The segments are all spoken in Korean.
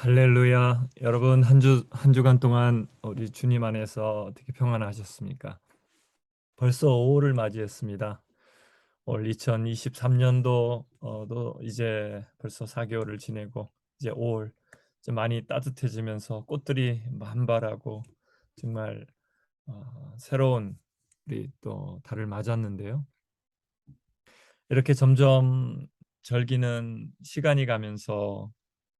할렐루야. 여러분 한 주간 동안 우리 주님 안에서 어떻게 평안하셨습니까? 벌써 5월을 맞이했습니다. 올 2023년도 도 이제 벌써 4개월을 지내고 이제 5월 이제 많이 따뜻해지면서 꽃들이 만발하고 정말 새로운 우리 또 달을 맞았는데요. 이렇게 점점 절기는 시간이 가면서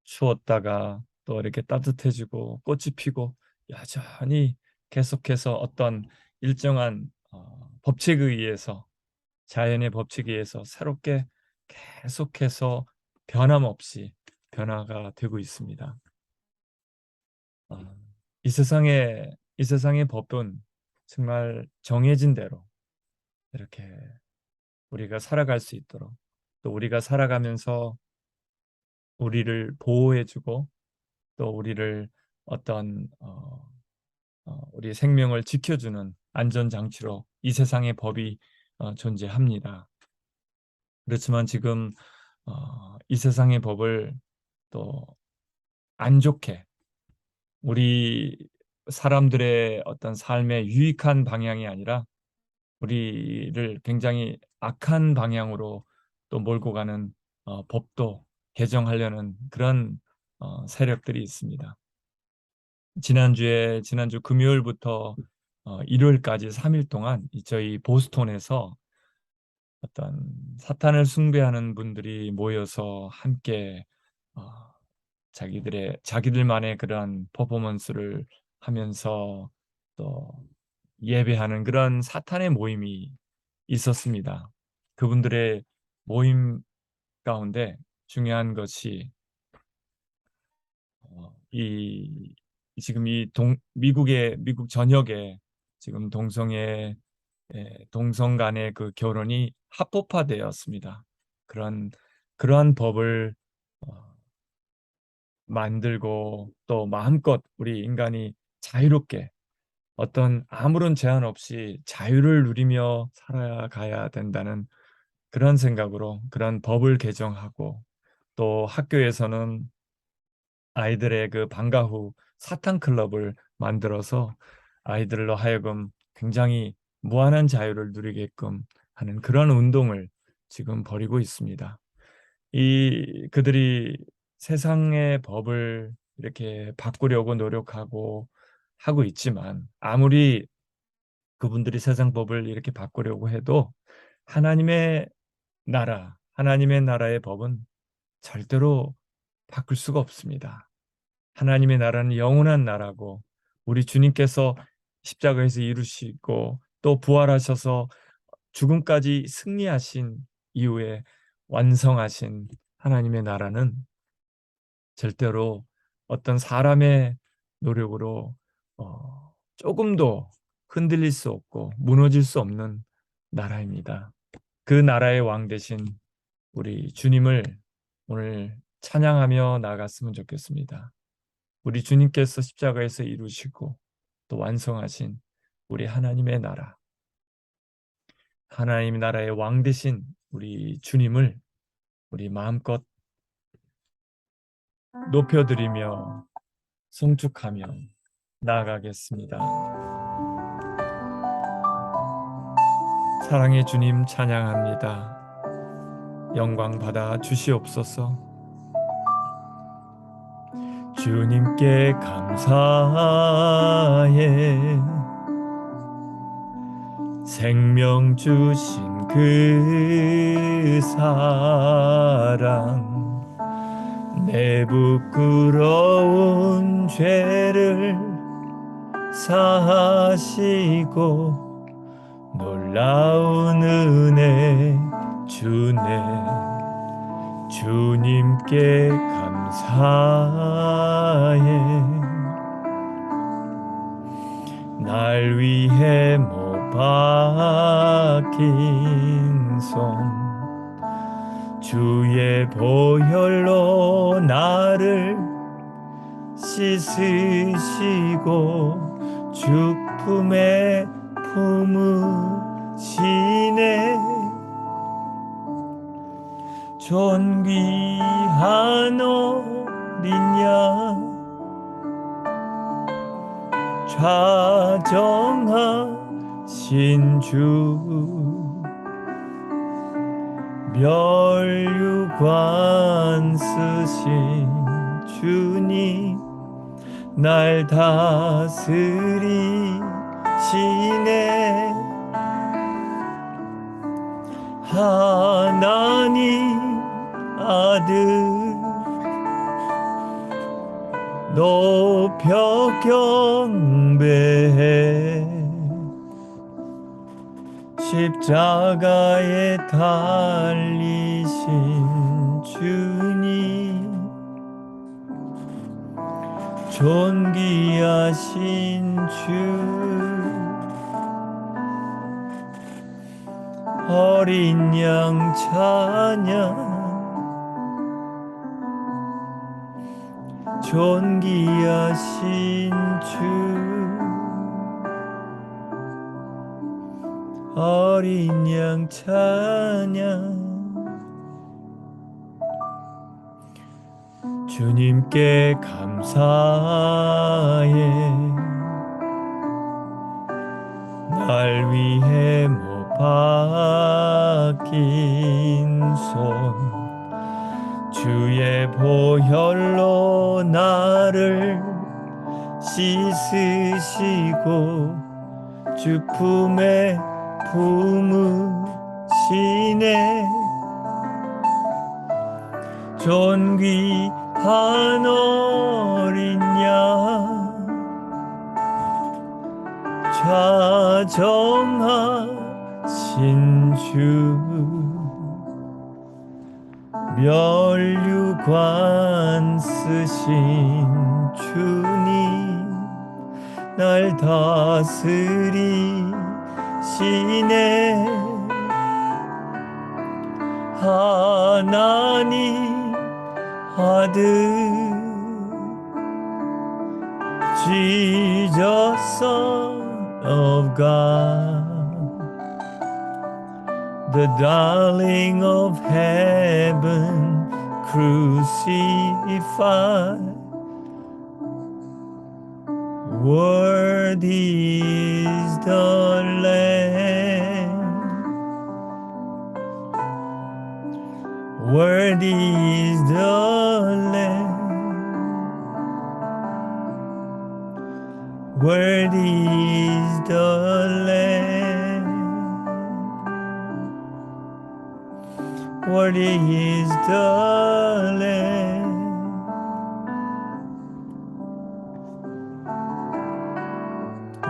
추웠다가 또 이렇게 따뜻해지고 꽃이 피고 여전히 계속해서 어떤 일정한 법칙에 의해서 자연의 법칙에 의해서 새롭게 계속해서 변함없이 변화가 되고 있습니다. 어, 이 세상의 법은 정말 정해진 대로 이렇게 우리가 살아갈 수 있도록 또 우리가 살아가면서 우리를 보호해주고 또 우리를 어떤 우리의 생명을 지켜주는 안전장치로 이 세상의 법이 존재합니다. 그렇지만 지금 이 세상의 법을 또 안 좋게 우리 사람들의 어떤 삶에 유익한 방향이 아니라 우리를 굉장히 악한 방향으로 또 몰고 가는 법도 개정하려는 그런 세력들이 있습니다. 지난주 금요일부터 일요일까지 3일 동안 저희 보스톤에서 어떤 사탄을 숭배하는 분들이 모여서 함께 어, 자기들만의 그런 퍼포먼스를 하면서 또 예배하는 그런 사탄의 모임이 있었습니다. 그분들의 모임 가운데 중요한 것이 이 지금 미국 전역에 지금 동성 간의 그 결혼이 합법화되었습니다. 그런 그러한 법을 어, 만들고 또 마음껏 우리 인간이 자유롭게 어떤 아무런 제한 없이 자유를 누리며 살아가야 된다는 그런 생각으로 그런 법을 개정하고 또 학교에서는 아이들의 그 방과 후 사탕 클럽을 만들어서 아이들로 하여금 굉장히 무한한 자유를 누리게끔 하는 그런 운동을 지금 벌이고 있습니다. 그들이 세상의 법을 이렇게 바꾸려고 노력하고 하고 있지만 아무리 그분들이 세상 법을 이렇게 바꾸려고 해도 하나님의 하나님의 나라의 법은 절대로 바꿀 수가 없습니다. 하나님의 나라는 영원한 나라고 우리 주님께서 십자가에서 이루시고 또 부활하셔서 죽음까지 승리하신 이후에 완성하신 하나님의 나라는 절대로 어떤 사람의 노력으로 조금도 흔들릴 수 없고 무너질 수 없는 나라입니다. 그 나라의 왕 되신 우리 주님을 오늘 찬양하며 나아갔으면 좋겠습니다. 우리 주님께서 십자가에서 이루시고 또 완성하신 우리 하나님의 나라, 하나님 나라의 왕 되신 우리 주님을 우리 마음껏 높여드리며 송축하며 나아가겠습니다. 사랑의 주님 찬양합니다. 영광 받아 주시옵소서. 주님께 감사해 생명 주신 그 사랑 내 부끄러운 죄를 사하시고 놀라운 은혜 주네 주님께 감사해 날 위해 못 박힌 손 주의 보혈로 나를 씻으시고 죽품에 품으시네 존귀한 양 좌정하신 주 멸류관 쓰신 주님 날 다스리시네 하나님 아들 높여 경배해 십자가에 달리신 주님 존귀하신 주 어린 양 찬양 존귀하신 주 어린 양 찬양 주님께 감사해 날 위해 못 박힌 손 주의 보혈로 나를 씻으시고 주 품에 품으시네 존귀한 어린 양 좌정하신 주 멸류관 쓰신 주님 날 다스리시네 하나님 아들 Jesus Son of God the darling of heaven crucified worthy is the Lamb worthy is the Lamb worthy is the Lamb worthy is the Lamb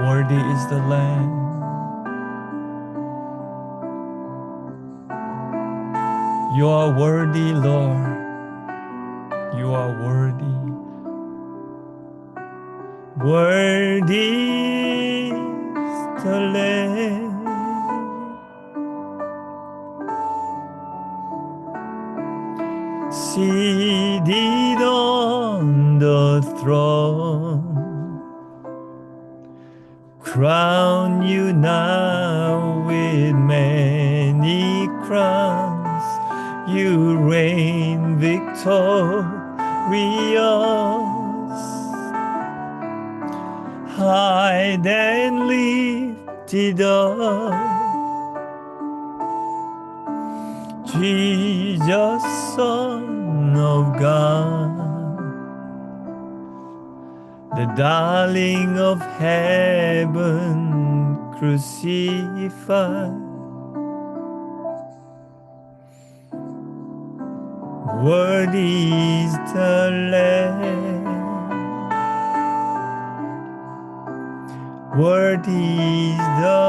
worthy is the Lamb You are worthy, Lord. You are worthy. Worthy is the Lamb. Seated on the throne, crown you now with many crowns. You reign victorious, high and lifted up, Jesus, Son of God, the darling of heaven crucified. Worthy is the Lamb, worthy is the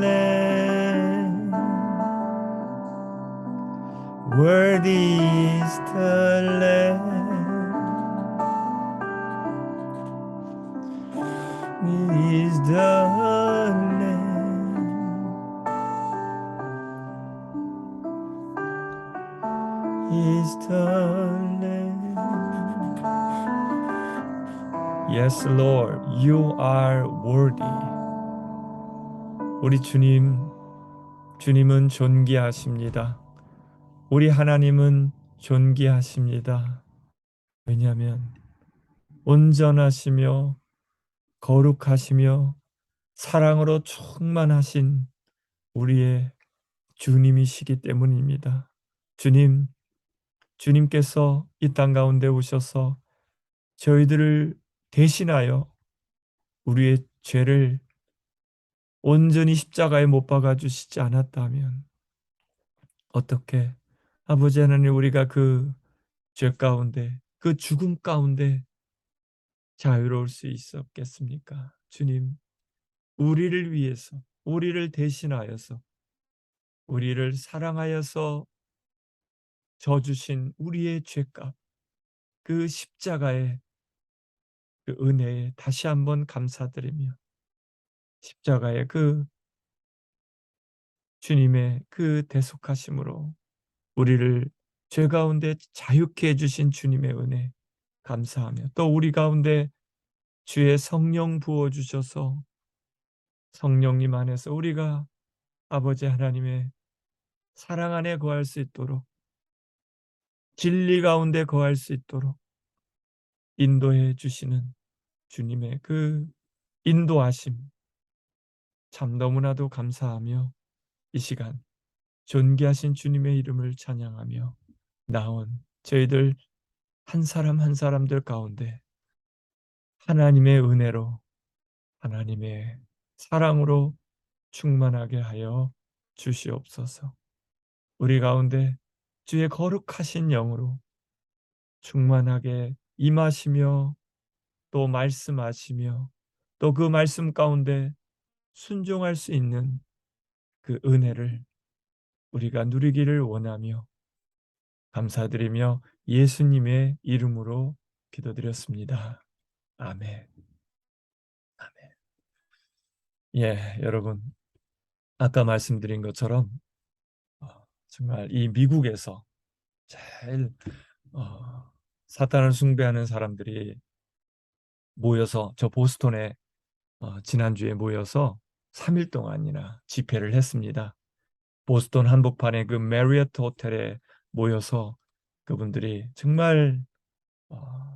Lamb, worthy is the Lamb, is the Lamb. Is the Lamb. Yes, Lord, you are worthy. 우리 주님은 존귀하십니다. 우리 하나님은 존귀하십니다. 왜냐하면 온전하시며 거룩하시며 사랑으로 충만하신 우리의 주님이시기 때문입니다. 주님께서 이 땅 가운데 오셔서 저희들을 대신하여 우리의 죄를 온전히 십자가에 못 박아 주시지 않았다면 어떻게 아버지 하나님 우리가 그 죄 가운데 그 죽음 가운데 자유로울 수 있었겠습니까? 주님, 우리를 위해서 우리를 대신하여서 우리를 사랑하여서 져주신 우리의 죄값 그 십자가의 그 은혜에 다시 한번 감사드리며 십자가의 그 주님의 그 대속하심으로 우리를 죄 가운데 자유케 해주신 주님의 은혜 감사하며 또 우리 가운데 주의 성령 부어주셔서 성령님 안에서 우리가 아버지 하나님의 사랑 안에 거할 수 있도록 진리 가운데 거할 수 있도록 인도해 주시는 주님의 그 인도하심 참 너무나도 감사하며 이 시간 존귀하신 주님의 이름을 찬양하며 나온 저희들 한 사람 한 사람들 가운데 하나님의 은혜로 하나님의 사랑으로 충만하게 하여 주시옵소서. 우리 가운데 주의 거룩하신 영으로 충만하게 임하시며 또 말씀하시며 또 그 말씀 가운데 순종할 수 있는 그 은혜를 우리가 누리기를 원하며 감사드리며 예수님의 이름으로 기도드렸습니다. 아멘. 아멘. 예, 여러분 아까 말씀드린 것처럼 정말 이 미국에서 제일 사탄을 숭배하는 사람들이 모여서 저 보스턴에 지난주에 모여서 3일 동안이나 집회를 했습니다. 보스턴 한복판의 그 메리어트 호텔에 모여서 그분들이 정말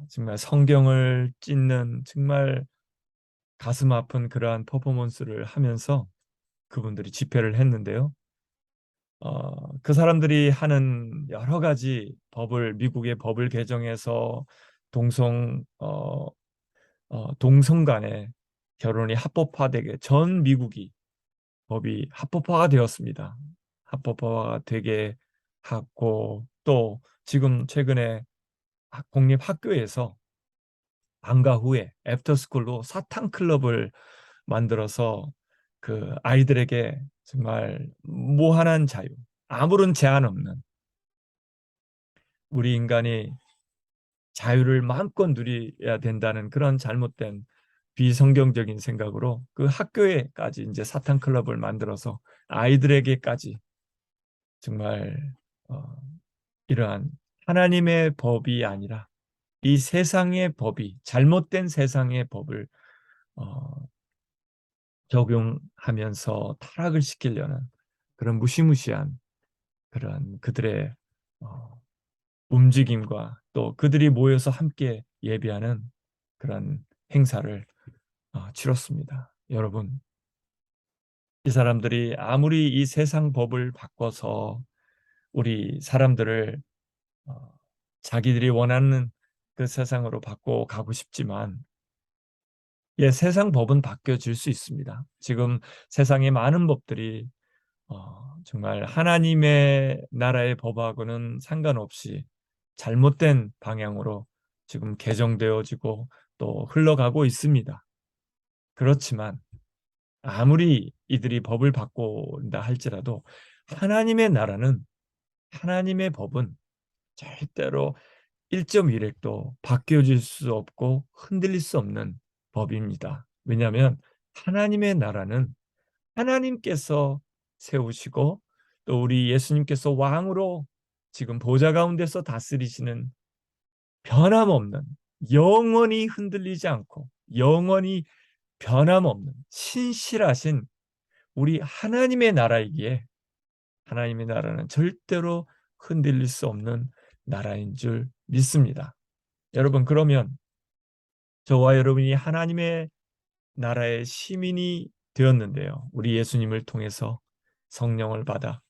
정말 성경을 찢는 정말 가슴 아픈 그러한 퍼포먼스를 하면서 그분들이 집회를 했는데요. 그 사람들이 하는 여러 가지 미국의 법을 개정해서 동성 간의 결혼이 합법화되게 전 미국이 법이 합법화가 되었습니다. 합법화가 되게 하고 또 지금 최근에 공립 학교에서 방과 후에 애프터스쿨로 사탕 클럽을 만들어서 그 아이들에게 정말 무한한 자유, 아무런 제한 없는 우리 인간이 자유를 마음껏 누려야 된다는 그런 잘못된 비성경적인 생각으로 그 학교에까지 이제 사탕 클럽을 만들어서 아이들에게까지 정말 이러한 하나님의 법이 아니라 이 세상의 법이 잘못된 세상의 법을 어, 적용하면서 타락을 시키려는 그런 무시무시한 그런 그들의 어, 움직임과 또 그들이 모여서 함께 예배하는 그런 행사를 치렀습니다. 여러분, 이 사람들이 아무리 이 세상 법을 바꿔서 우리 사람들을 어, 자기들이 원하는 그 세상으로 바꿔 가고 싶지만 예, 세상 법은 바뀌어질 수 있습니다. 지금 세상의 많은 법들이 정말 하나님의 나라의 법하고는 상관없이 잘못된 방향으로 지금 개정되어지고 또 흘러가고 있습니다. 그렇지만 아무리 이들이 법을 바꾼다 할지라도 하나님의 나라는 하나님의 법은 절대로 1.1획도 바뀌어질 수 없고 흔들릴 수 없는 법입니다. 왜냐하면 하나님의 나라는 하나님께서 세우시고 또 우리 예수님께서 왕으로 지금 보좌 가운데서 다스리시는 변함없는 영원히 흔들리지 않고 영원히 변함없는 신실하신 우리 하나님의 나라이기에 하나님의 나라는 절대로 흔들릴 수 없는 나라인 줄 믿습니다. 여러분, 그러면 저와 여러분이 하나님의 나라의 시민이 되었는데요. 우리 예수님을 통해서 성령을 받아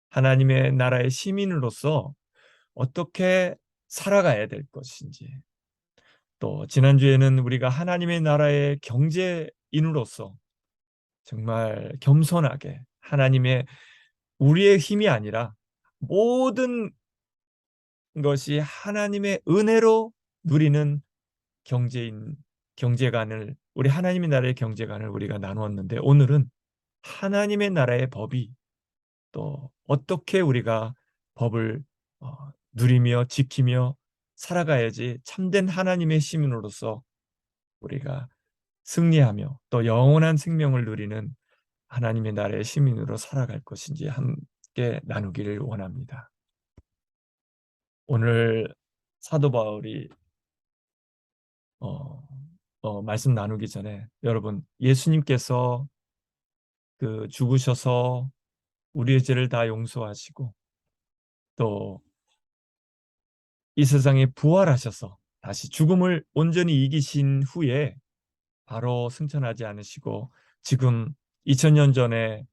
하나님의 나라의 시민으로서 어떻게 살아가야 될 것인지, 또 지난주에는 우리가 하나님의 나라의 경제인으로서 정말 겸손하게 하나님의, 우리의 힘이 아니라 모든 것이 하나님의 은혜로 누리는 경제인, 경제관을, 우리 하나님의 나라의 경제관을 우리가 나누었는데, 오늘은 하나님의 나라의 법이, 또 어떻게 우리가 법을 누리며 지키며 살아가야지 참된 하나님의 시민으로서 우리가 승리하며 또 영원한 생명을 누리는 하나님의 나라의 시민으로 살아갈 것인지 함께 나누기를 원합니다. 오늘 사도 바울이 말씀 나누기 전에, 여러분, 예수님께서 그 죽으셔서 우리의 죄를 다 용서하시고 또 이 세상에 부활하셔서 다시 죽음을 온전히 이기신 후에 바로 승천하지 않으시고 지금 2000년 전의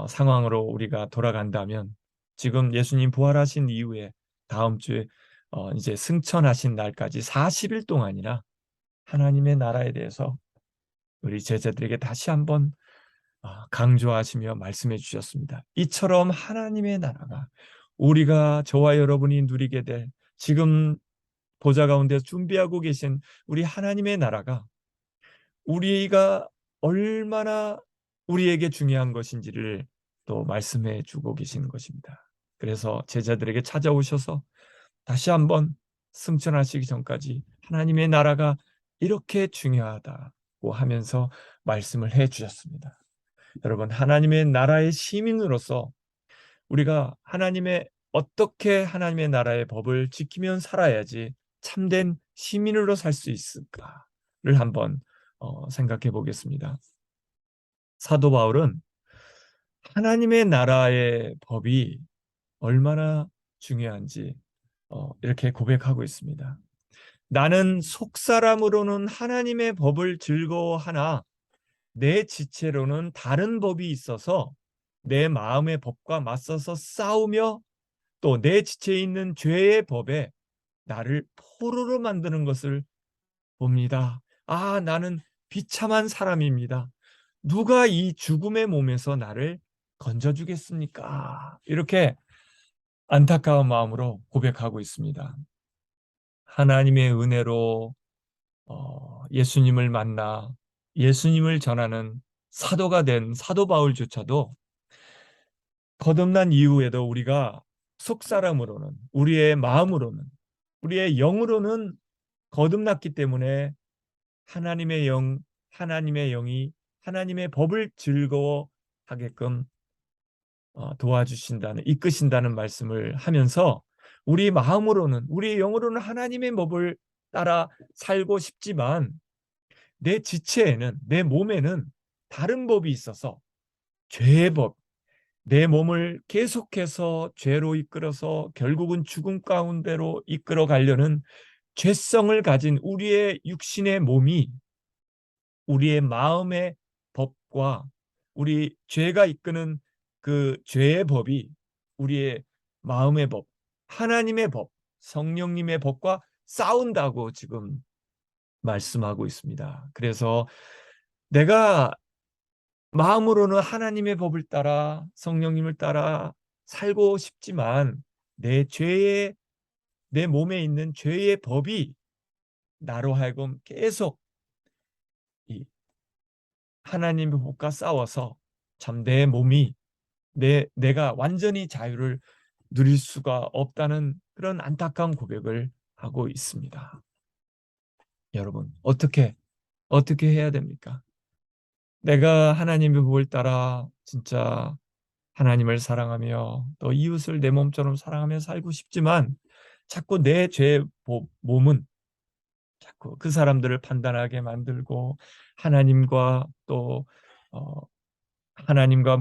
상황으로 우리가 돌아간다면, 지금 예수님 부활하신 이후에 다음 주에 이제 승천하신 날까지 40일 동안이나 하나님의 나라에 대해서 우리 제자들에게 다시 한번 강조하시며 말씀해 주셨습니다. 이처럼 하나님의 나라가, 우리가, 저와 여러분이 누리게 될, 지금 보좌 가운데 준비하고 계신 우리 하나님의 나라가 우리가 얼마나 우리에게 중요한 것인지를 또 말씀해 주고 계시는 것입니다. 그래서 제자들에게 찾아오셔서 다시 한번 승천하시기 전까지 하나님의 나라가 이렇게 중요하다고 하면서 말씀을 해 주셨습니다. 여러분, 하나님의 나라의 시민으로서 우리가 어떻게 하나님의 나라의 법을 지키면 살아야지 참된 시민으로 살 수 있을까를 한번 생각해 보겠습니다. 사도 바울은 하나님의 나라의 법이 얼마나 중요한지 이렇게 고백하고 있습니다. 나는 속사람으로는 하나님의 법을 즐거워하나 내 지체로는 다른 법이 있어서 내 마음의 법과 맞서서 싸우며 또 내 지체에 있는 죄의 법에 나를 포로로 만드는 것을 봅니다. 나는 비참한 사람입니다. 누가 이 죽음의 몸에서 나를 건져주겠습니까? 이렇게 안타까운 마음으로 고백하고 있습니다. 하나님의 은혜로 예수님을 만나 예수님을 전하는 사도가 된 사도 바울조차도 거듭난 이후에도 우리가 속사람으로는, 우리의 마음으로는, 우리의 영으로는 거듭났기 때문에 하나님의 영이 하나님의 법을 즐거워하게끔 이끄신다는 말씀을 하면서, 우리 마음으로는, 우리 영으로는 하나님의 법을 따라 살고 싶지만 내 지체에는, 내 몸에는 다른 법이 있어서, 죄의 법, 내 몸을 계속해서 죄로 이끌어서 결국은 죽음 가운데로 이끌어 가려는 죄성을 가진 우리의 육신의 몸이, 우리의 마음의 법과 우리 죄가 이끄는 그 죄의 법이 우리의 마음의 법, 하나님의 법, 성령님의 법과 싸운다고 지금 말씀하고 있습니다. 그래서 내가 마음으로는 하나님의 법을 따라 성령님을 따라 살고 싶지만 내 몸에 있는 죄의 법이 나로 하여금 계속 이 하나님의 법과 싸워서 참 내 몸이, 내가 완전히 자유를 누릴 수가 없다는 그런 안타까운 고백을 하고 있습니다. 여러분, 어떻게 해야 됩니까? 내가 하나님의 법을 따라 진짜 하나님을 사랑하며 또 이웃을 내 몸처럼 사랑하며 살고 싶지만 자꾸 내 죄 몸은 자꾸 그 사람들을 판단하게 만들고 하나님과 또 어, 하나님과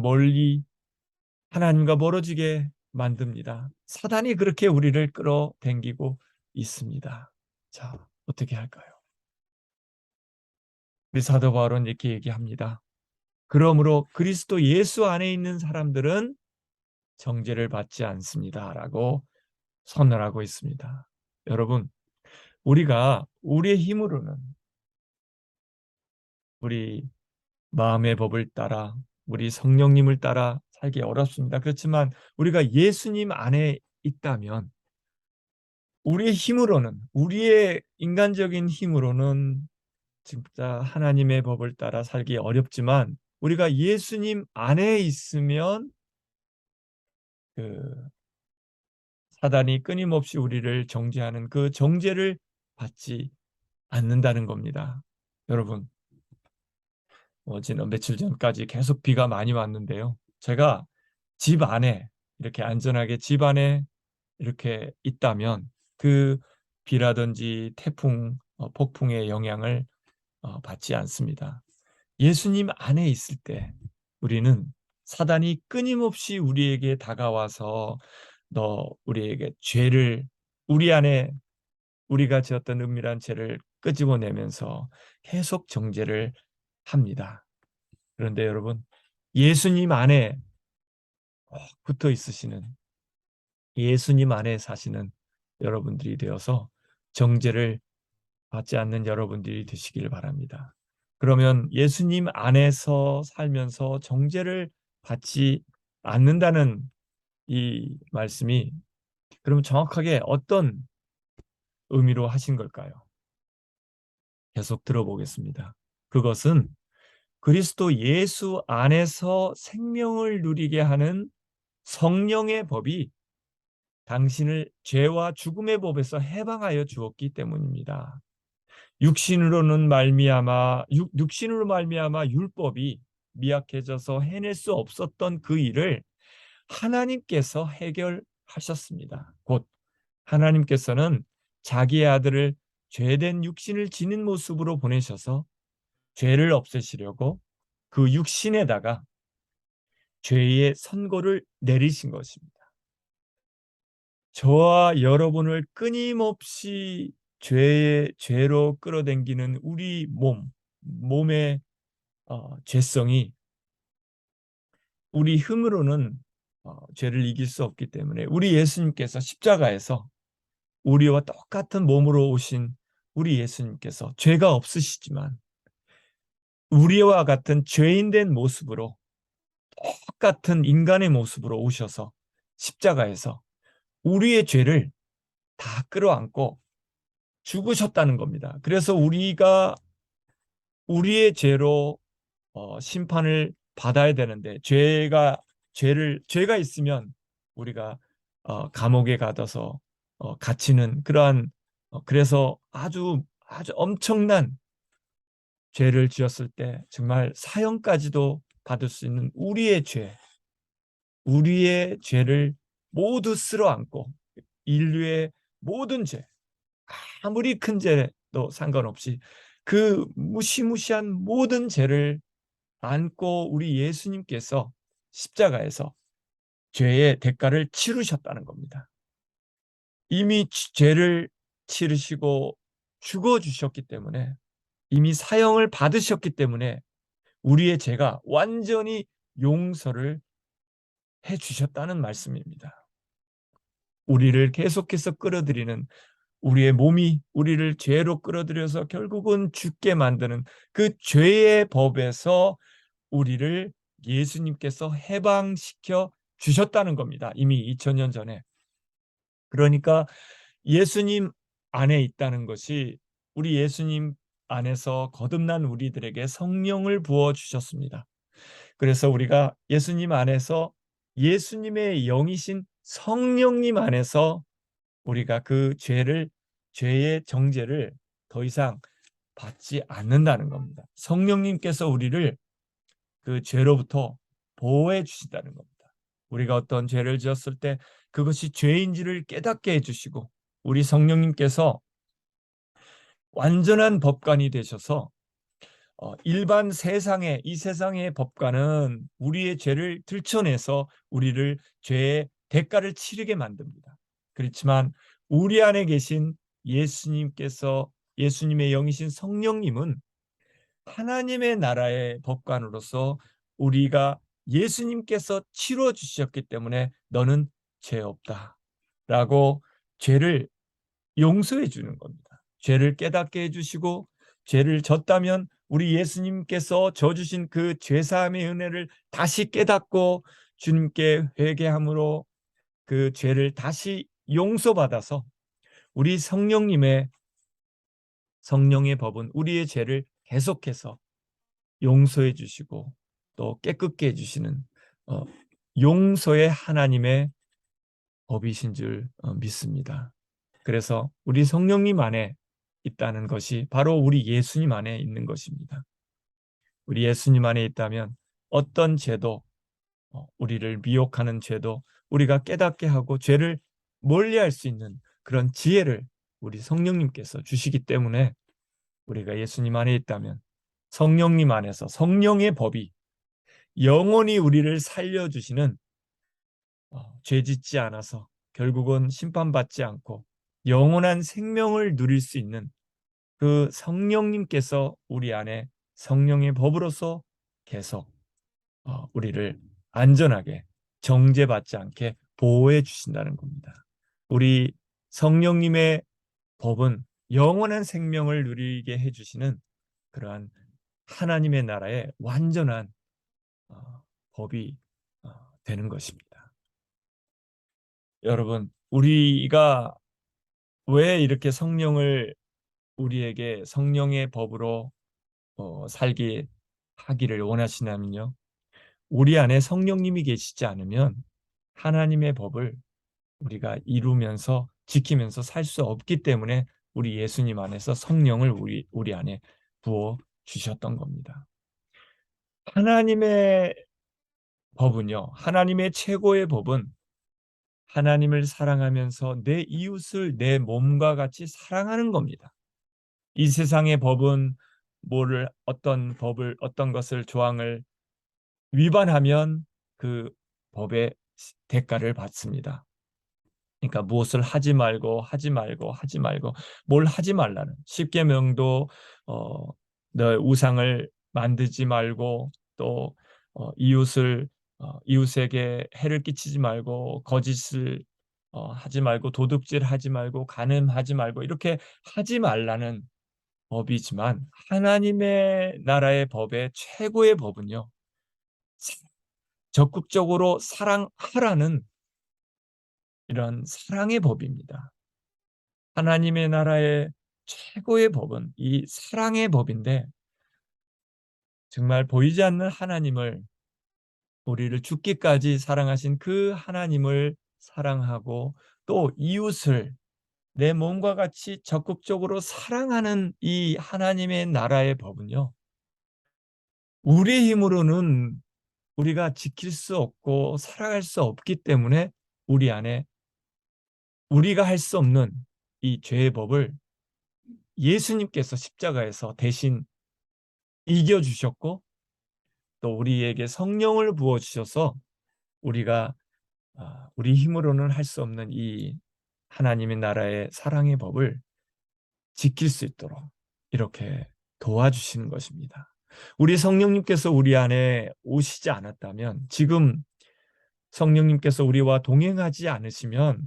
멀어지게 만듭니다. 사단이 그렇게 우리를 끌어당기고 있습니다. 자, 어떻게 할까요? 우리 사도 바울은 이렇게 얘기합니다. 그러므로 그리스도 예수 안에 있는 사람들은 정죄를 받지 않습니다라고 선언하고 있습니다. 여러분, 우리가 우리의 힘으로는 우리 마음의 법을 따라 우리 성령님을 따라 살기 어렵습니다. 그렇지만 우리가 예수님 안에 있다면 우리의 힘으로는 우리의 인간적인 힘으로는 진짜 하나님의 법을 따라 살기 어렵지만 우리가 예수님 안에 있으면 그 사단이 끊임없이 우리를 정죄하는 그 정죄를 받지 않는다는 겁니다. 여러분, 지난 며칠 전까지 계속 비가 많이 왔는데요. 제가 집 안에 이렇게 안전하게 집 안에 이렇게 있다면 그 비라든지 태풍, 폭풍의 영향을 받지 않습니다. 예수님 안에 있을 때 우리는 사단이 끊임없이 우리에게 다가와서 너 우리에게 죄를 우리 안에 우리가 지었던 은밀한 죄를 끄집어내면서 계속 정죄를 합니다. 그런데 여러분, 예수님 안에 붙어 있으시는 예수님 안에 사시는 여러분들이 되어서 정죄를 받지 않는 여러분들이 되시길 바랍니다. 그러면 예수님 안에서 살면서 정죄를 받지 않는다는 이 말씀이 그럼 정확하게 어떤 의미로 하신 걸까요? 계속 들어보겠습니다. 그것은 그리스도 예수 안에서 생명을 누리게 하는 성령의 법이 당신을 죄와 죽음의 법에서 해방하여 주었기 때문입니다. 육신으로 말미암아 율법이 미약해져서 해낼 수 없었던 그 일을 하나님께서 해결하셨습니다. 곧 하나님께서는 자기의 아들을 죄된 육신을 지닌 모습으로 보내셔서 죄를 없애시려고 그 육신에다가 죄의 선고를 내리신 것입니다. 저와 여러분을 끊임없이 죄로 끌어당기는 우리 몸의 죄성이 우리 힘으로는 죄를 이길 수 없기 때문에 우리 예수님께서 십자가에서 우리와 똑같은 몸으로 오신 우리 예수님께서 죄가 없으시지만 우리와 같은 죄인된 모습으로 똑같은 인간의 모습으로 오셔서 십자가에서 우리의 죄를 다 끌어안고 죽으셨다는 겁니다. 그래서 우리가 우리의 죄로 심판을 받아야 되는데 죄가 있으면 우리가 감옥에 가둬서 갇히는 그러한 그래서 아주 엄청난 죄를 지었을 때 정말 사형까지도 받을 수 있는 우리의 죄를 모두 쓸어안고 인류의 모든 죄, 아무리 큰 죄도 상관없이 그 무시무시한 모든 죄를 안고 우리 예수님께서 십자가에서 죄의 대가를 치르셨다는 겁니다. 이미 죄를 치르시고 죽어주셨기 때문에 이미 사형을 받으셨기 때문에 우리의 죄가 완전히 용서를 해주셨다는 말씀입니다. 우리를 계속해서 끌어들이는 우리의 몸이 우리를 죄로 끌어들여서 결국은 죽게 만드는 그 죄의 법에서 우리를 예수님께서 해방시켜 주셨다는 겁니다. 이미 2000년 전에. 그러니까 예수님 안에 있다는 것이 우리 예수님 안에서 거듭난 우리들에게 성령을 부어 주셨습니다. 그래서 우리가 예수님 안에서 예수님의 영이신 성령님 안에서 우리가 그 죄의 정죄를 더 이상 받지 않는다는 겁니다. 성령님께서 우리를 그 죄로부터 보호해 주신다는 겁니다. 우리가 어떤 죄를 지었을 때 그것이 죄인지를 깨닫게 해주시고 우리 성령님께서 완전한 법관이 되셔서 일반 이 세상의 법관은 우리의 죄를 들춰내서 우리를 죄의 대가를 치르게 만듭니다. 그렇지만 우리 안에 계신 예수님께서 예수님의 영이신 성령님은 하나님의 나라의 법관으로서 우리가 예수님께서 치러 주셨기 때문에 너는 죄 없다 라고 죄를 용서해 주는 겁니다. 죄를 깨닫게 해주시고, 죄를 졌다면 우리 예수님께서 져주신 그 죄사함의 은혜를 다시 깨닫고 주님께 회개함으로 그 죄를 다시 용서받아서 우리 성령의 법은 우리의 죄를 계속해서 용서해 주시고 또 깨끗게 해주시는 용서의 하나님의 법이신 줄 믿습니다. 그래서 우리 성령님 안에 있다는 것이 바로 우리 예수님 안에 있는 것입니다. 우리 예수님 안에 있다면 어떤 죄도, 우리를 미혹하는 죄도 우리가 깨닫게 하고 죄를 멀리할 수 있는 그런 지혜를 우리 성령님께서 주시기 때문에 우리가 예수님 안에 있다면 성령님 안에서 성령의 법이 영원히 우리를 살려주시는, 죄 짓지 않아서 결국은 심판받지 않고 영원한 생명을 누릴 수 있는 그 성령님께서 우리 안에 성령의 법으로서 계속 우리를 안전하게 정죄받지 않게 보호해 주신다는 겁니다. 우리 성령님의 법은 영원한 생명을 누리게 해주시는 그러한 하나님의 나라의 완전한 법이 되는 것입니다. 여러분, 우리가 왜 이렇게 성령을 우리에게 성령의 법으로 살게 하기를 원하시냐면요, 우리 안에 성령님이 계시지 않으면 하나님의 법을 우리가 이루면서 지키면서 살 수 없기 때문에 우리 예수님 안에서 성령을 우리 안에 부어 주셨던 겁니다. 하나님의 법은요, 하나님의 최고의 법은 하나님을 사랑하면서 내 이웃을 내 몸과 같이 사랑하는 겁니다. 이 세상의 법은 어떤 것을 조항을 위반하면 그 법의 대가를 받습니다. 그러니까 무엇을 하지 말고 뭘 하지 말라는 십계명도 너 우상을 만들지 말고 또 이웃에게 해를 끼치지 말고 거짓을 하지 말고 도둑질 하지 말고 간음하지 말고 이렇게 하지 말라는 법이지만 하나님의 나라의 법의 최고의 법은요, 적극적으로 사랑하라는 이런 사랑의 법입니다. 하나님의 나라의 최고의 법은 이 사랑의 법인데, 정말 보이지 않는 하나님을, 우리를 죽기까지 사랑하신 그 하나님을 사랑하고 또 이웃을 내 몸과 같이 적극적으로 사랑하는 이 하나님의 나라의 법은요, 우리 힘으로는 우리가 지킬 수 없고 살아갈 수 없기 때문에 우리 안에 우리가 할 수 없는 이 죄의 법을 예수님께서 십자가에서 대신 이겨주셨고 또 우리에게 성령을 부어주셔서 우리가 우리 힘으로는 할 수 없는 이 하나님의 나라의 사랑의 법을 지킬 수 있도록 이렇게 도와주시는 것입니다. 우리 성령님께서 우리 안에 오시지 않았다면, 지금 성령님께서 우리와 동행하지 않으시면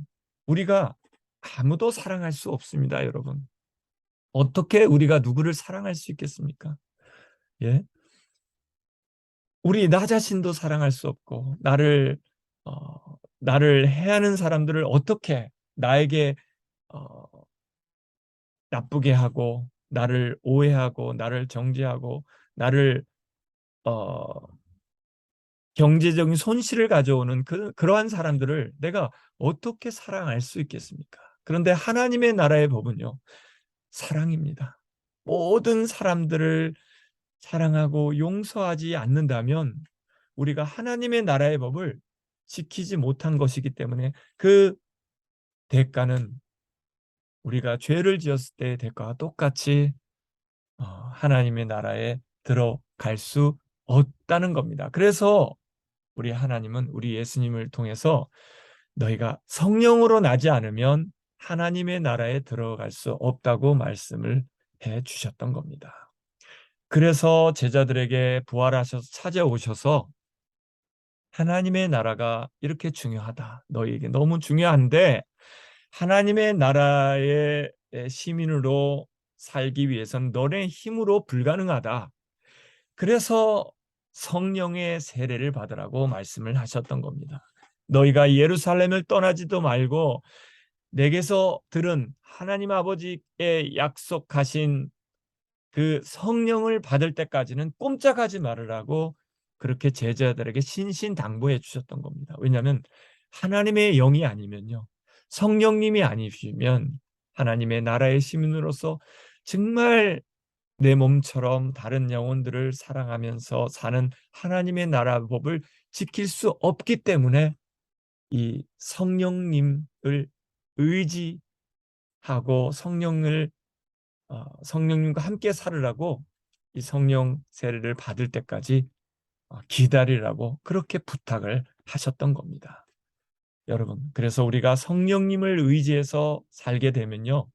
우리가 아무도 사랑할 수 없습니다, 여러분. 어떻게 우리가 누구를 사랑할 수 있겠습니까? 예? 나 자신도 사랑할 수 없고 나를 해하는 사람들을 어떻게 나에게 어, 나쁘게 하고 나를 오해하고 나를 정죄하고 나를 어, 경제적인 손실을 가져오는 그러한 사람들을 내가 어떻게 사랑할 수 있겠습니까? 그런데 하나님의 나라의 법은요, 사랑입니다. 모든 사람들을 사랑하고 용서하지 않는다면 우리가 하나님의 나라의 법을 지키지 못한 것이기 때문에 그 대가는 우리가 죄를 지었을 때의 대가와 똑같이 하나님의 나라에 들어갈 수 없다는 겁니다. 그래서 우리 하나님은 우리 예수님을 통해서 너희가 성령으로 나지 않으면 하나님의 나라에 들어갈 수 없다고 말씀을 주셨던 겁니다. 그래서 제자들에게 부활하셔서 찾아오셔서 하나님의 나라가 이렇게 중요하다. 너희에게 너무 중요한데 하나님의 나라의 시민으로 살기 위해서는 너네 힘으로 불가능하다. 그래서 성령의 세례를 받으라고 말씀을 하셨던 겁니다. 너희가 예루살렘을 떠나지도 말고 내게서 들은 하나님 아버지의 약속하신 그 성령을 받을 때까지는 꼼짝하지 말으라고 그렇게 제자들에게 신신당부해 주셨던 겁니다. 왜냐하면 하나님의 영이 아니면요, 성령님이 아니시면 하나님의 나라의 시민으로서 정말 내 몸처럼 다른 영혼들을 사랑하면서 사는 하나님의 나라 법을 지킬 수 없기 때문에 이 성령님을 의지하고 성령님과 함께 살으라고 이 성령 세례를 받을 때까지 기다리라고 그렇게 부탁을 하셨던 겁니다. 여러분, 그래서 우리가 성령님을 의지해서 살게 되면요,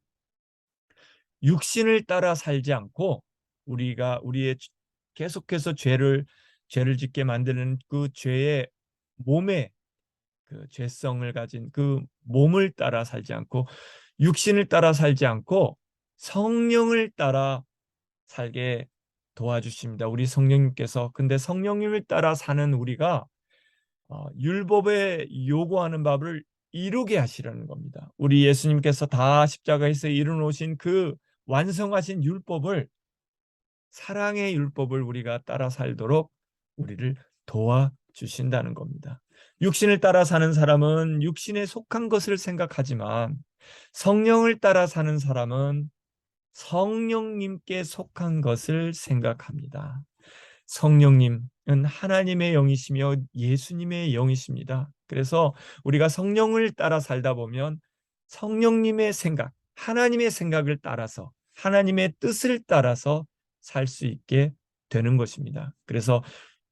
육신을 따라 살지 않고 우리가 우리의 계속해서 죄를 짓게 만드는 그 죄의 몸의 그 죄성을 가진 그 몸을 따라 살지 않고 육신을 따라 살지 않고 성령을 따라 살게 도와주십니다. 우리 성령님께서. 근데 성령님을 따라 사는 우리가 율법에 요구하는 바를 이루게 하시려는 겁니다. 우리 예수님께서 다 십자가에서 이루어놓으신 그 완성하신 율법을, 사랑의 율법을 우리가 따라 살도록 우리를 도와주신다는 겁니다. 육신을 따라 사는 사람은 육신에 속한 것을 생각하지만 성령을 따라 사는 사람은 성령님께 속한 것을 생각합니다. 성령님은 하나님의 영이시며 예수님의 영이십니다. 그래서 우리가 성령을 따라 살다 보면 성령님의 생각, 하나님의 생각을 따라서 하나님의 뜻을 따라서 살 수 있게 되는 것입니다. 그래서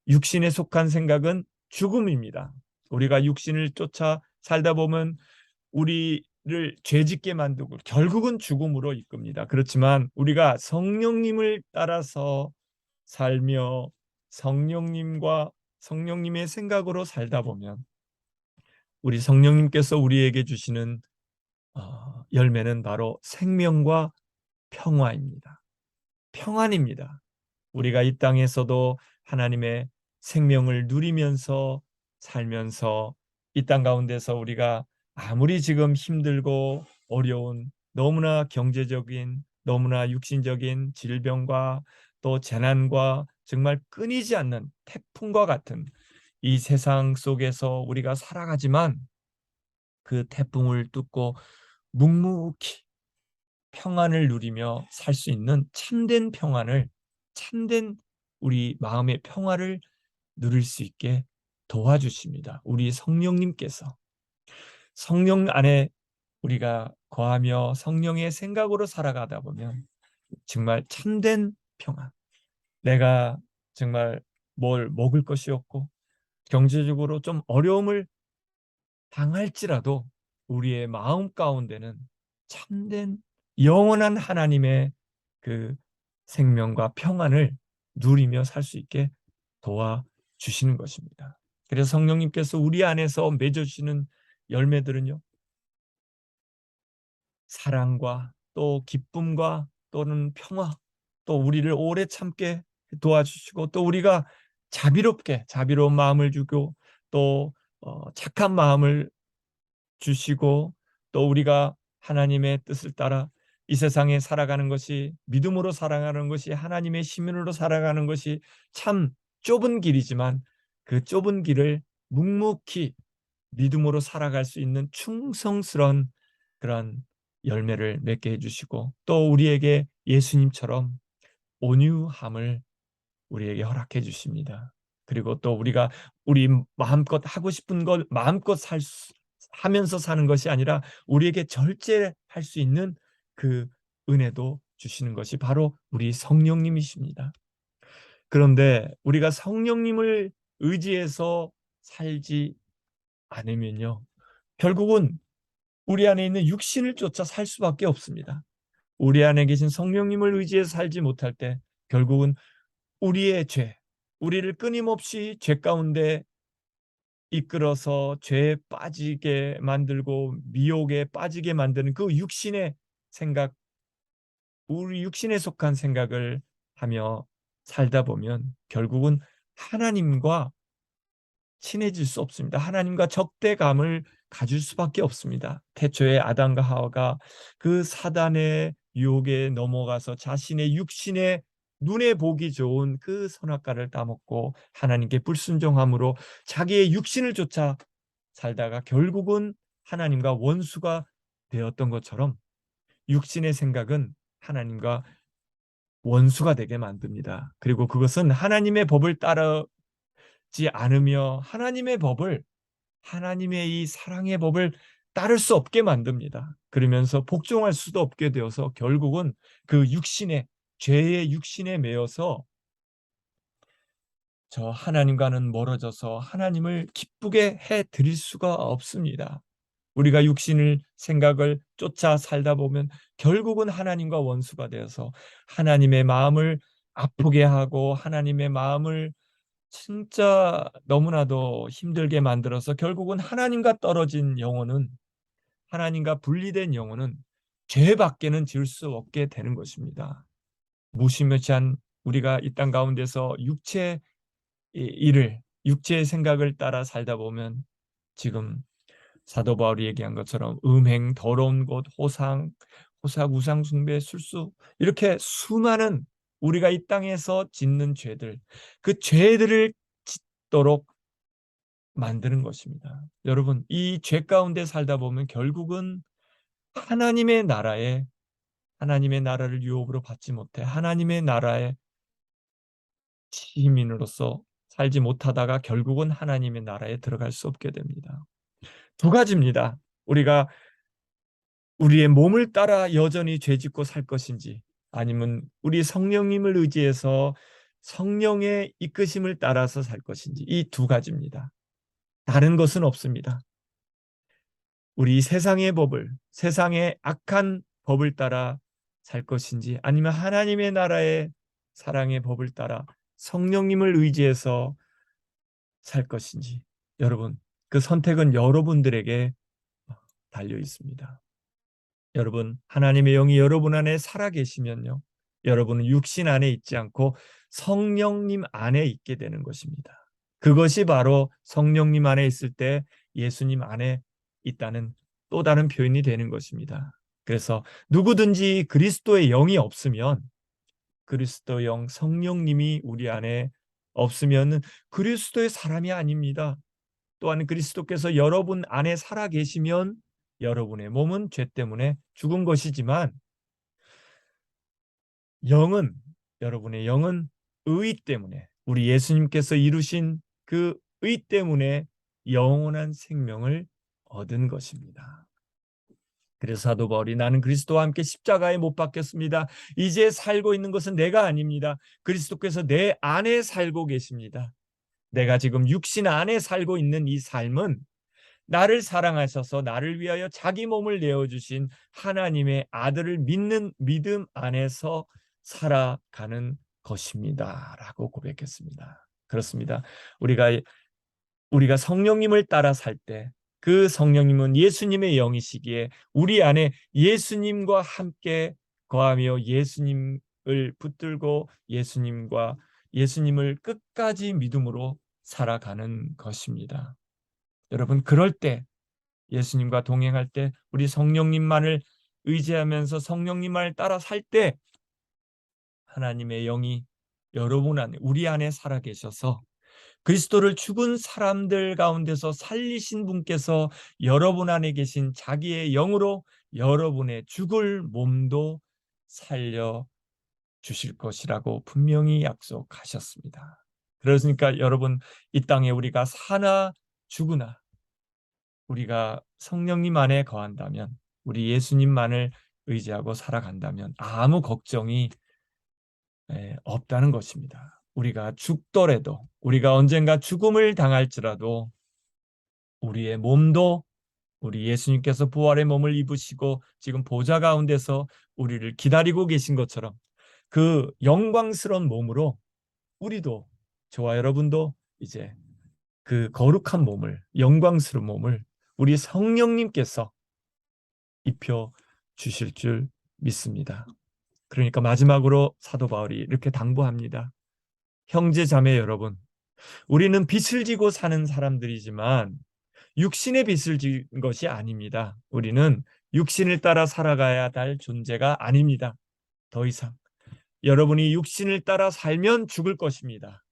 육신에 속한 생각은 죽음입니다. 우리가 육신을 쫓아 살다 보면 우리를 죄짓게 만들고 결국은 죽음으로 이끕니다. 그렇지만 우리가 성령님을 따라서 살며 성령님과 성령님의 생각으로 살다 보면 우리 성령님께서 우리에게 주시는 열매는 바로 생명과 평화입니다. 평안입니다. 우리가 이 땅에서도 하나님의 생명을 누리면서 살면서 이 땅 가운데서 우리가 아무리 지금 힘들고 어려운, 너무나 경제적인, 너무나 육신적인 질병과 또 재난과 정말 끊이지 않는 태풍과 같은 이 세상 속에서 우리가 살아가지만 그 태풍을 뚫고 묵묵히 평안을 누리며 살 수 있는 참된 평안을, 참된 우리 마음의 평화를 누릴 수 있게 도와주십니다. 우리 성령님께서. 성령 안에 우리가 거하며 성령의 생각으로 살아가다 보면 정말 참된 평안, 내가 정말 뭘 먹을 것이 없고 경제적으로 좀 어려움을 당할지라도 우리의 마음 가운데는 참된 영원한 하나님의 그 생명과 평안을 누리며 살 수 있게 도와주시는 것입니다. 그래서 성령님께서 우리 안에서 맺어주시는 열매들은요, 사랑과 또 기쁨과 또는 평화, 또 우리를 오래 참게 도와주시고 또 우리가 자비로운 마음을 주고 또 착한 마음을 주시고 또 우리가 하나님의 뜻을 따라 이 세상에 살아가는 것이, 믿음으로 살아가는 것이, 하나님의 시민으로 살아가는 것이 참 좁은 길이지만 그 좁은 길을 묵묵히 믿음으로 살아갈 수 있는 충성스러운 그런 열매를 맺게 해주시고 또 우리에게 예수님처럼 온유함을 우리에게 허락해 주십니다. 그리고 또 우리가 우리 마음껏 하고 싶은 걸 마음껏 하면서 사는 것이 아니라 우리에게 절제할 수 있는 그 은혜도 주시는 것이 바로 우리 성령님이십니다. 그런데 우리가 성령님을 의지해서 살지 않으면요, 결국은 우리 안에 있는 육신을 쫓아 살 수밖에 없습니다. 우리 안에 계신 성령님을 의지해서 살지 못할 때 결국은 우리의 죄, 우리를 끊임없이 죄 가운데 이끌어서 죄에 빠지게 만들고 미혹에 빠지게 만드는 그 육신의 생각, 우리 육신에 속한 생각을 하며 살다 보면 결국은 하나님과 친해질 수 없습니다. 하나님과 적대감을 가질 수밖에 없습니다. 태초에 아담과 하와가 그 사단의 유혹에 넘어가서 자신의 육신의 눈에 보기 좋은 그 선악과를 따먹고 하나님께 불순종함으로 자기의 육신을 쫓아 살다가 결국은 하나님과 원수가 되었던 것처럼 육신의 생각은 하나님과 원수가 되게 만듭니다. 그리고 그것은 하나님의 법을 따르지 않으며 하나님의 이 사랑의 법을 따를 수 없게 만듭니다. 그러면서 복종할 수도 없게 되어서 결국은 그 죄의 육신에 매여서 저 하나님과는 멀어져서 하나님을 기쁘게 해 드릴 수가 없습니다. 우리가 육신을 생각을 쫓아 살다 보면 결국은 하나님과 원수가 되어서 하나님의 마음을 아프게 하고 하나님의 마음을 진짜 너무나도 힘들게 만들어서 결국은 하나님과 떨어진 영혼은, 하나님과 분리된 영혼은 죄밖에는 지을 수 없게 되는 것입니다. 무시무시한 우리가 이 땅 가운데서 육체의 생각을 따라 살다 보면 지금 사도 바울이 얘기한 것처럼 음행, 더러운 것, 호삭, 우상 숭배, 술수, 이렇게 수많은 우리가 이 땅에서 짓는 죄들, 그 죄들을 짓도록 만드는 것입니다. 여러분, 이 죄 가운데 살다 보면 결국은 하나님의 나라에 하나님의 나라를 유업으로 받지 못해 하나님의 나라의 시민으로서 살지 못하다가 결국은 하나님의 나라에 들어갈 수 없게 됩니다. 두 가지입니다. 우리가 우리의 몸을 따라 여전히 죄짓고 살 것인지, 아니면 우리 성령님을 의지해서 성령의 이끄심을 따라서 살 것인지, 이 두 가지입니다. 다른 것은 없습니다. 우리 세상의 악한 법을 따라 살 것인지, 아니면 하나님의 나라의 사랑의 법을 따라 성령님을 의지해서 살 것인지, 여러분, 그 선택은 여러분들에게 달려 있습니다. 여러분, 하나님의 영이 여러분 안에 살아 계시면요, 여러분은 육신 안에 있지 않고 성령님 안에 있게 되는 것입니다. 그것이 바로 성령님 안에 있을 때 예수님 안에 있다는 또 다른 표현이 되는 것입니다. 그래서 누구든지 그리스도의 영이 없으면, 그리스도 영 성령님이 우리 안에 없으면 그리스도의 사람이 아닙니다. 또한 그리스도께서 여러분 안에 살아 계시면 여러분의 몸은 죄 때문에 죽은 것이지만 영은, 여러분의 영은 의 때문에, 우리 예수님께서 이루신 그 의 때문에 영원한 생명을 얻은 것입니다. 그래서 사도 바울이 나는 그리스도와 함께 십자가에 못 박혔습니다. 이제 살고 있는 것은 내가 아닙니다. 그리스도께서 내 안에 살고 계십니다. 내가 지금 육신 안에 살고 있는 이 삶은 나를 사랑하셔서 나를 위하여 자기 몸을 내어주신 하나님의 아들을 믿는 믿음 안에서 살아가는 것입니다. 라고 고백했습니다. 그렇습니다. 우리가 성령님을 따라 살 때 그 성령님은 예수님의 영이시기에 우리 안에 예수님과 함께 거하며 예수님을 붙들고 예수님을 끝까지 믿음으로 살아가는 것입니다. 여러분, 그럴 때 예수님과 동행할 때 우리 성령님만을 의지하면서 성령님만을 따라 살 때 하나님의 영이 여러분 안에, 우리 안에 살아 계셔서 그리스도를 죽은 사람들 가운데서 살리신 분께서 여러분 안에 계신 자기의 영으로 여러분의 죽을 몸도 살려 주실 것이라고 분명히 약속하셨습니다. 그러니까 여러분, 이 땅에 우리가 사나 죽으나 우리가 성령님 안에 거한다면, 우리 예수님만을 의지하고 살아간다면 아무 걱정이 없다는 것입니다. 우리가 죽더라도, 우리가 언젠가 죽음을 당할지라도 우리의 몸도 우리 예수님께서 부활의 몸을 입으시고 지금 보좌 가운데서 우리를 기다리고 계신 것처럼 그 영광스러운 몸으로 우리도, 저와 여러분도 이제 그 거룩한 몸을, 영광스러운 몸을 우리 성령님께서 입혀 주실 줄 믿습니다. 그러니까 마지막으로 사도 바울이 이렇게 당부합니다. 형제 자매 여러분, 우리는 빛을 지고 사는 사람들이지만 육신의 빛을 진 것이 아닙니다. 우리는 육신을 따라 살아가야 할 존재가 아닙니다. 더 이상 여러분이 육신을 따라 살면 죽을 것입니다.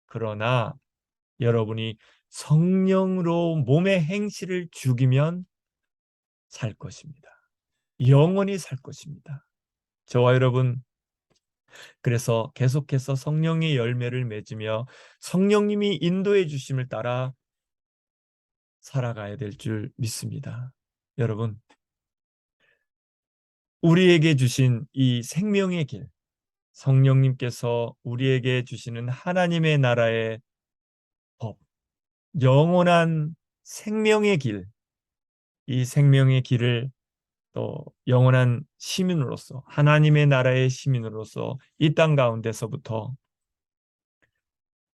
그러나 여러분이 성령으로 몸의 행실을 죽이면 살 것입니다. 영원히 살 것입니다. 저와 여러분, 그래서 계속해서 성령의 열매를 맺으며 성령님이 인도해 주심을 따라 살아가야 될 줄 믿습니다. 여러분, 우리에게 주신 이 생명의 길, 성령님께서 우리에게 주시는 하나님의 나라의 법, 영원한 생명의 길, 이 생명의 길을 또 영원한 시민으로서, 하나님의 나라의 시민으로서 이 땅 가운데서부터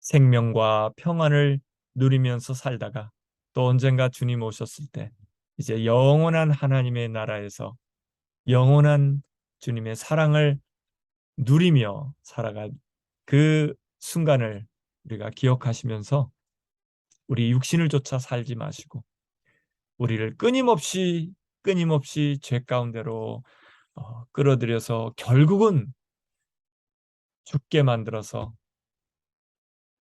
생명과 평안을 누리면서 살다가 또 언젠가 주님 오셨을 때 이제 영원한 하나님의 나라에서 영원한 주님의 사랑을 누리며 살아갈 그 순간을 우리가 기억하시면서 우리 육신을 쫓아 살지 마시고 우리를 끊임없이 죄 가운데로 끌어들여서 결국은 죽게 만들어서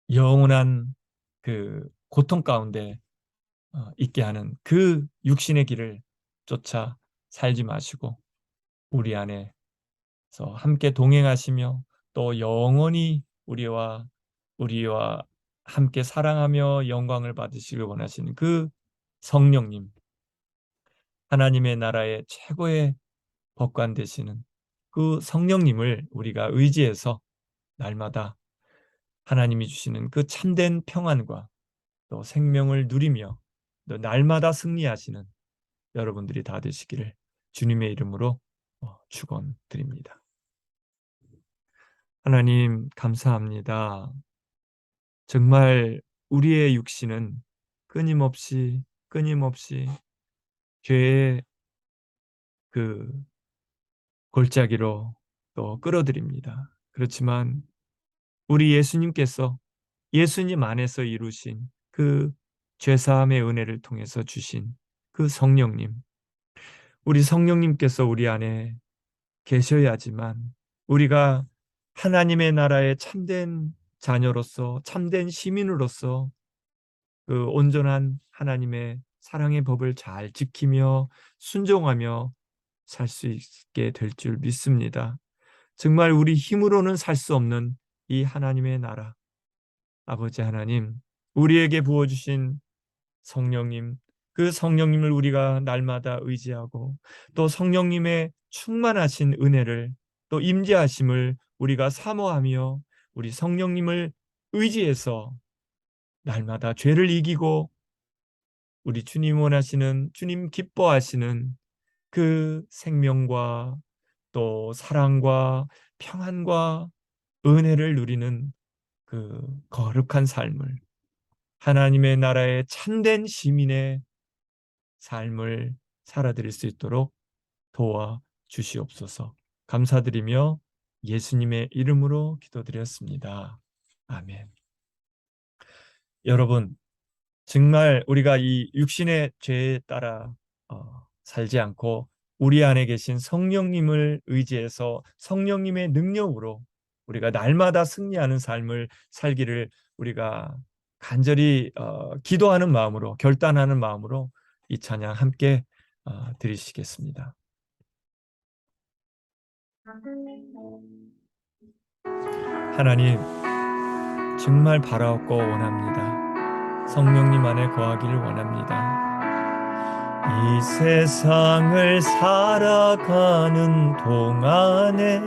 영원한 그 고통 가운데 있게 하는 그 육신의 길을 쫓아 살지 마시고 우리 안에서 함께 동행하시며 또 영원히 우리와 함께 사랑하며 영광을 받으시길 원하시는 그 성령님, 하나님의 나라의 최고의 법관 되시는 그 성령님을 우리가 의지해서 날마다 하나님이 주시는 그 참된 평안과 또 생명을 누리며 또 날마다 승리하시는 여러분들이 다 되시기를 주님의 이름으로 축원드립니다. 하나님 감사합니다. 정말 우리의 육신은 끊임없이 죄의 그 골짜기로 또 끌어들입니다. 그렇지만 우리 예수님 안에서 이루신 그 죄사함의 은혜를 통해서 주신 그 성령님, 우리 성령님께서 우리 안에 계셔야지만 우리가 하나님의 나라의 참된 자녀로서 참된 시민으로서 그 온전한 하나님의 사랑의 법을 잘 지키며 순종하며 살 수 있게 될 줄 믿습니다. 정말 우리 힘으로는 살 수 없는 이 하나님의 나라, 아버지 하나님, 우리에게 부어주신 성령님, 그 성령님을 우리가 날마다 의지하고 또 성령님의 충만하신 은혜를 또 임재하심을 우리가 사모하며 우리 성령님을 의지해서 날마다 죄를 이기고 우리 주님 원하시는, 주님 기뻐하시는 그 생명과 또 사랑과 평안과 은혜를 누리는 그 거룩한 삶을, 하나님의 나라의 참된 시민의 삶을 살아드릴 수 있도록 도와 주시옵소서. 감사드리며 예수님의 이름으로 기도드렸습니다. 아멘. 여러분, 정말 우리가 이 육신의 죄에 따라 살지 않고 우리 안에 계신 성령님을 의지해서 성령님의 능력으로 우리가 날마다 승리하는 삶을 살기를 우리가 간절히 기도하는 마음으로, 결단하는 마음으로 이 찬양 함께 드리시겠습니다. 하나님, 정말 바라옵고 원합니다. 성령님 안에 거하기를 원합니다. 이 세상을 살아가는 동안에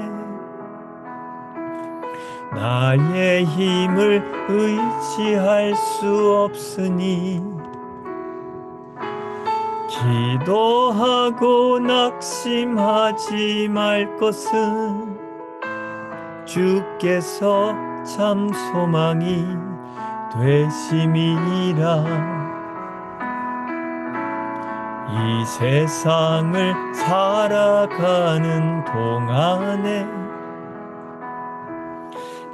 나의 힘을 의지할 수 없으니 기도하고 낙심하지 말 것은 주께서 참 소망이 되심이라. 이 세상을 살아가는 동안에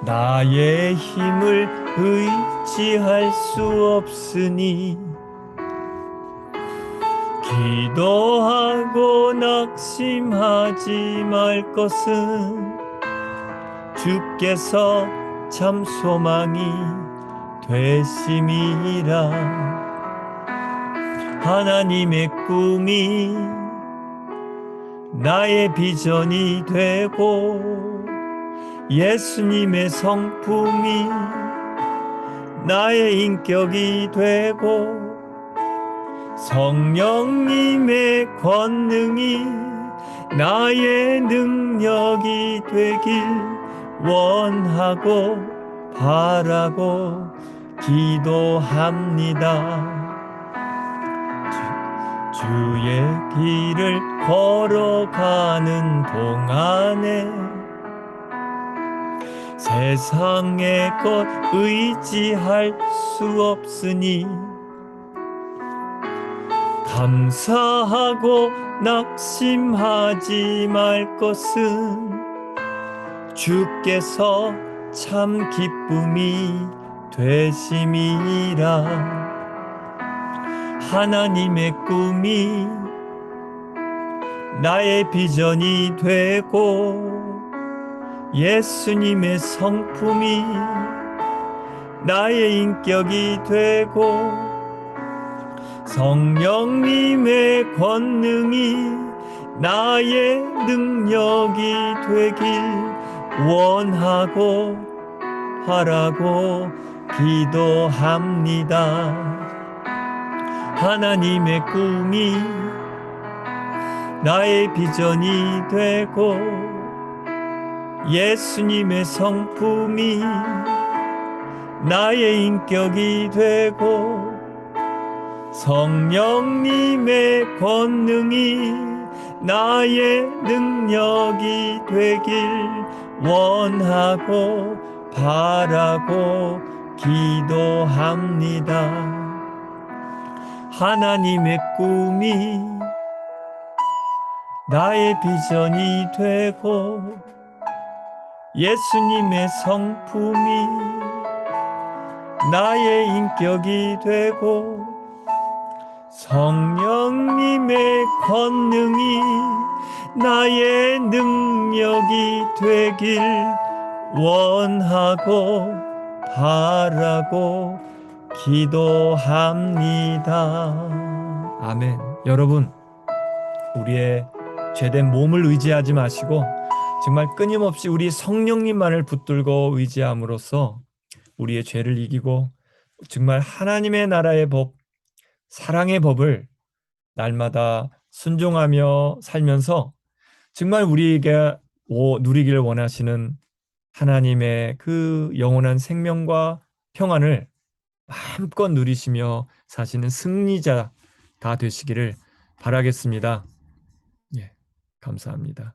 나의 힘을 의지할 수 없으니 기도하고 낙심하지 말 것은 주께서 참 소망이 되심이라. 하나님의 꿈이 나의 비전이 되고 예수님의 성품이 나의 인격이 되고 성령님의 권능이 나의 능력이 되길 원하고 바라고 기도합니다. 주의 길을 걸어가는 동안에 세상의 것 의지할 수 없으니 감사하고 낙심하지 말 것은 주께서 참 기쁨이 되심이라. 하나님의 꿈이 나의 비전이 되고 예수님의 성품이 나의 인격이 되고 성령님의 권능이 나의 능력이 되길 원하고 바라고 기도합니다. 하나님의 꿈이 나의 비전이 되고 예수님의 성품이 나의 인격이 되고 성령님의 권능이 나의 능력이 되길 원하고 바라고 기도합니다. 하나님의 꿈이 나의 비전이 되고 예수님의 성품이 나의 인격이 되고 성령님의 권능이 나의 능력이 되길 원하고 바라고 기도합니다. 아멘. 여러분, 우리의 죄된 몸을 의지하지 마시고 정말 끊임없이 우리 성령님만을 붙들고 의지함으로써 우리의 죄를 이기고 정말 하나님의 나라의 법, 사랑의 법을 날마다 순종하며 살면서 정말 우리에게 누리기를 원하시는 하나님의 그 영원한 생명과 평안을 마음껏 누리시며 사시는 승리자 다 되시기를 바라겠습니다. 예, 감사합니다.